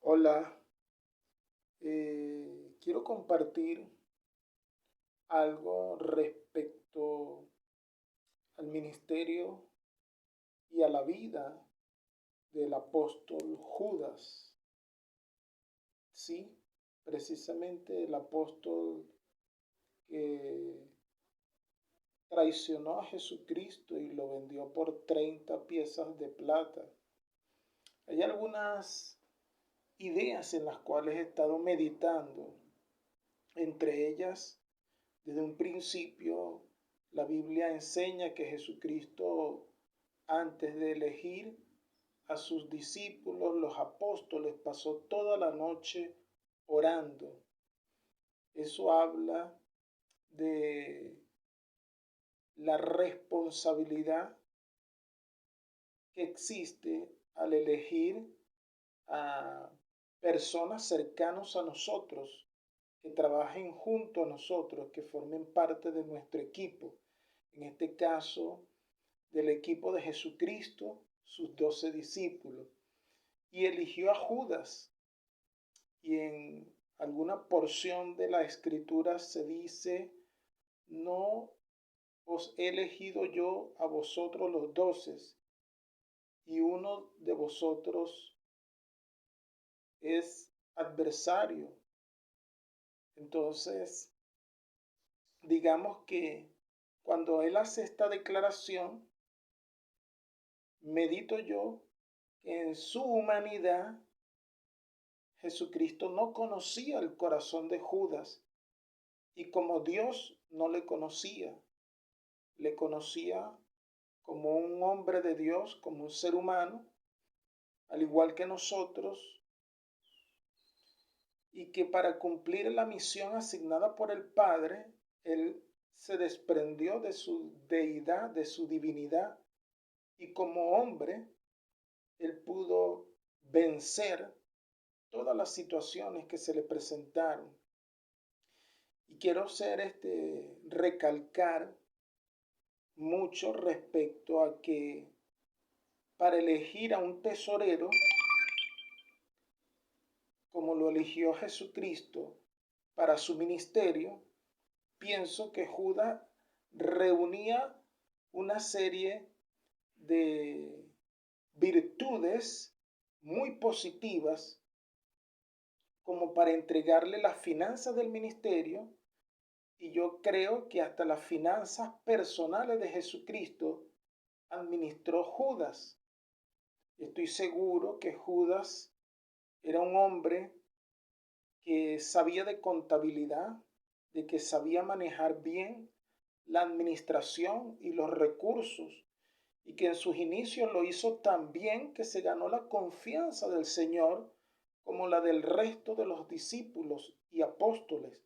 Hola, quiero compartir algo respecto al ministerio y a la vida del apóstol Judas. Sí, precisamente el apóstol que traicionó a Jesucristo y lo vendió por 30 piezas de plata. Hay algunas ideas en las cuales he estado meditando, entre ellas. Desde un principio, la Biblia enseña que Jesucristo, antes de elegir a sus discípulos, los apóstoles, pasó toda la noche orando. Eso habla de la responsabilidad que existe al elegir a personas cercanos a nosotros, que trabajen junto a nosotros, que formen parte de nuestro equipo. En este caso, del equipo de Jesucristo, sus 12 discípulos. Y eligió a Judas. Y en alguna porción de la escritura se dice: no os he elegido yo a vosotros los 12, y uno de vosotros es adversario. Entonces, digamos que cuando él hace esta declaración, medito yo que en su humanidad Jesucristo no conocía el corazón de Judas, y como Dios no le conocía como un hombre de Dios, como un ser humano, al igual que nosotros, y que para cumplir la misión asignada por el Padre, Él se desprendió de su deidad, de su divinidad, y como hombre, Él pudo vencer todas las situaciones que se le presentaron. Y quiero recalcar mucho respecto a que para elegir a un tesorero, como lo eligió Jesucristo para su ministerio, pienso que Judas reunía una serie de virtudes muy positivas como para entregarle las finanzas del ministerio, y yo creo que hasta las finanzas personales de Jesucristo administró Judas. Estoy seguro que Judas era un hombre que sabía de contabilidad, de que sabía manejar bien la administración y los recursos, y que en sus inicios lo hizo tan bien que se ganó la confianza del Señor como la del resto de los discípulos y apóstoles.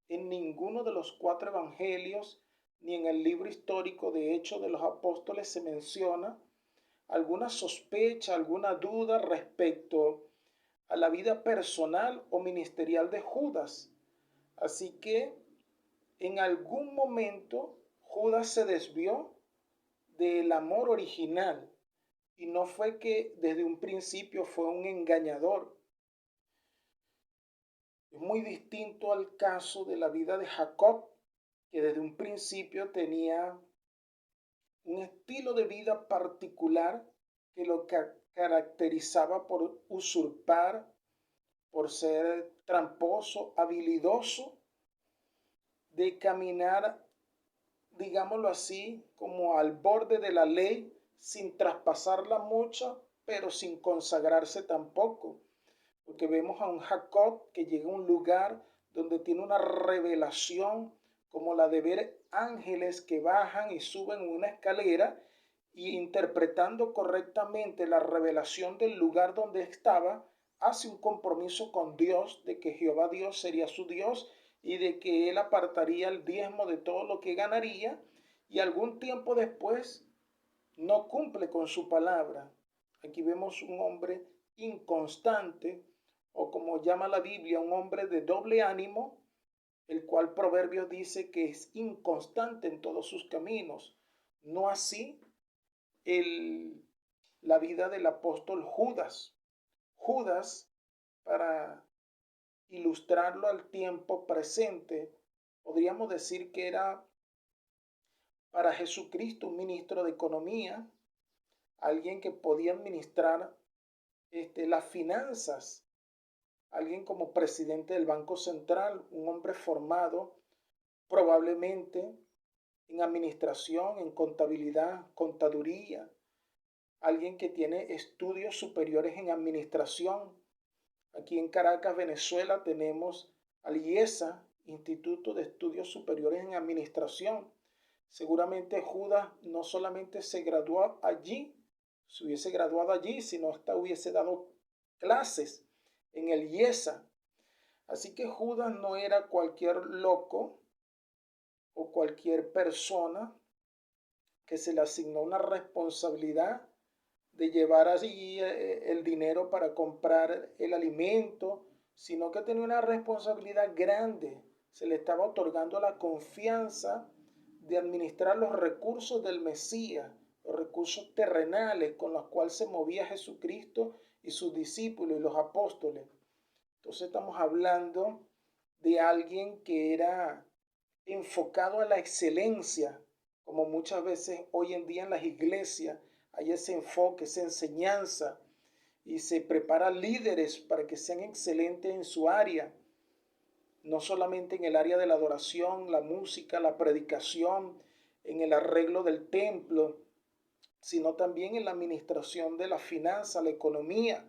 En ninguno de los 4 evangelios ni en el libro histórico de Hechos de los Apóstoles se menciona alguna sospecha, alguna duda respecto a la vida personal o ministerial de Judas. Así que en algún momento Judas se desvió del amor original, y no fue que desde un principio fue un engañador. Es muy distinto al caso de la vida de Jacob, que desde un principio tenía un estilo de vida particular que lo caracterizaba por usurpar, por ser tramposo, habilidoso, de caminar, digámoslo así, como al borde de la ley, sin traspasarla mucho, pero sin consagrarse tampoco. Porque vemos a un Jacob que llega a un lugar donde tiene una revelación como la de ver ángeles que bajan y suben una escalera, y interpretando correctamente la revelación del lugar donde estaba, hace un compromiso con Dios de que Jehová Dios sería su Dios, y de que él apartaría el diezmo de todo lo que ganaría, y algún tiempo después no cumple con su palabra. Aquí vemos un hombre inconstante, o como llama la Biblia, un hombre de doble ánimo, el cual Proverbios dice que es inconstante en todos sus caminos. No así el, la vida del apóstol Judas. Judas para ilustrarlo al tiempo presente, podríamos decir que era para Jesucristo un ministro de economía, alguien que podía administrar las finanzas, alguien como presidente del Banco Central, un hombre formado probablemente en administración, en contabilidad, contaduría, alguien que tiene estudios superiores en administración. Aquí en Caracas, Venezuela, tenemos al IESA, Instituto de Estudios Superiores en Administración. Seguramente Judas no solamente se graduó allí, se hubiese graduado allí, sino hasta hubiese dado clases en el IESA. Así que Judas no era cualquier loco o cualquier persona que se le asignó una responsabilidad de llevar allí el dinero para comprar el alimento, sino que tenía una responsabilidad grande. Se le estaba otorgando la confianza de administrar los recursos del Mesías, los recursos terrenales con los cuales se movía Jesucristo y sus discípulos y los apóstoles. Entonces estamos hablando de alguien que era enfocado a la excelencia, como muchas veces hoy en día en las iglesias hay ese enfoque, esa enseñanza, y se prepara líderes para que sean excelentes en su área, no solamente en el área de la adoración, la música, la predicación, en el arreglo del templo, sino también en la administración de la finanza, la economía,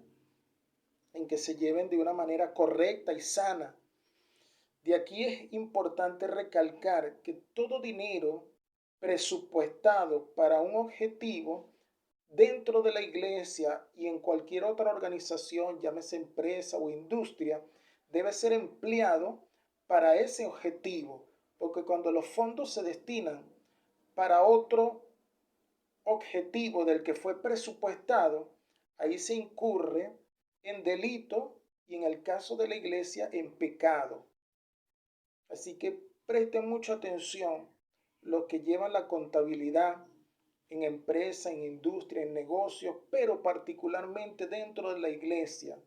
en que se lleven de una manera correcta y sana. De aquí es importante recalcar que todo dinero presupuestado para un objetivo dentro de la iglesia y en cualquier otra organización, llámese empresa o industria, debe ser empleado para ese objetivo, porque cuando los fondos se destinan para otro objetivo del que fue presupuestado, ahí se incurre en delito y en el caso de la iglesia en pecado. Así que presten mucha atención los que llevan la contabilidad en empresa, en industria, en negocios, pero particularmente dentro de la iglesia.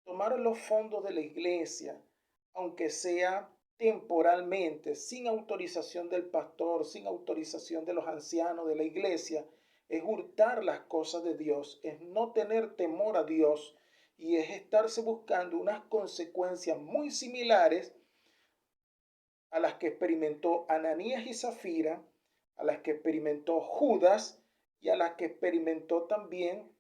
Tomar los fondos de la iglesia, aunque sea temporalmente, sin autorización del pastor, sin autorización de los ancianos de la iglesia, es hurtar las cosas de Dios, es no tener temor a Dios y es estarse buscando unas consecuencias muy similares a las que experimentó Ananías y Zafira, a las que experimentó Judas y a las que experimentó también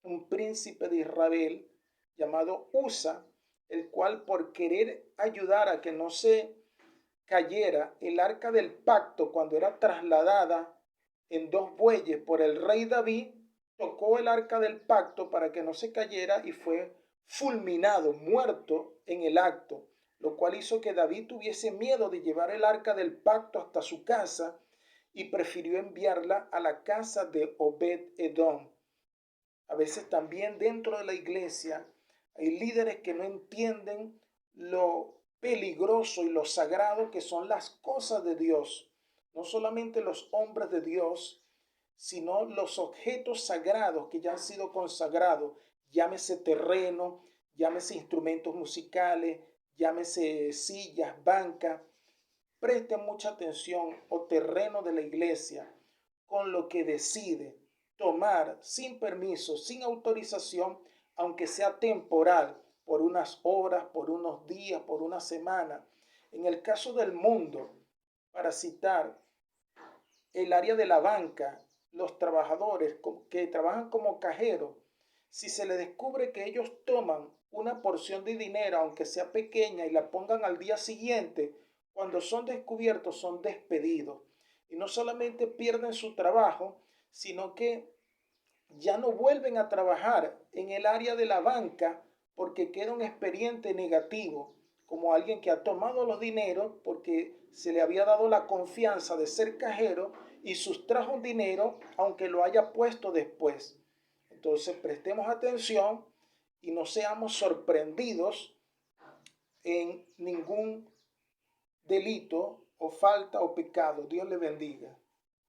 un príncipe de Israel llamado Usa, el cual por querer ayudar a que no se cayera el arca del pacto cuando era trasladada en dos bueyes por el rey David, tocó el arca del pacto para que no se cayera y fue fulminado, muerto en el acto, lo cual hizo que David tuviese miedo de llevar el arca del pacto hasta su casa y prefirió enviarla a la casa de Obed-Edom. A veces también dentro de la iglesia hay líderes que no entienden lo peligroso y lo sagrado que son las cosas de Dios. No solamente los hombres de Dios, sino los objetos sagrados que ya han sido consagrados, llámese terreno, llámese instrumentos musicales, llámese sillas, bancas. Presten mucha atención, o terreno de la iglesia, con lo que decide tomar sin permiso, sin autorización, aunque sea temporal, por unas horas, por unos días, por una semana. En el caso del mundo, para citar el área de la banca, los trabajadores que trabajan como cajeros, si se les descubre que ellos toman una porción de dinero, aunque sea pequeña, y la pongan al día siguiente, cuando son descubiertos son despedidos. Y no solamente pierden su trabajo, sino que ya no vuelven a trabajar en el área de la banca porque queda un expediente negativo, como alguien que ha tomado los dineros porque se le había dado la confianza de ser cajero y sustrajo un dinero aunque lo haya puesto después. Entonces prestemos atención y no seamos sorprendidos en ningún delito o falta o pecado. Dios le bendiga.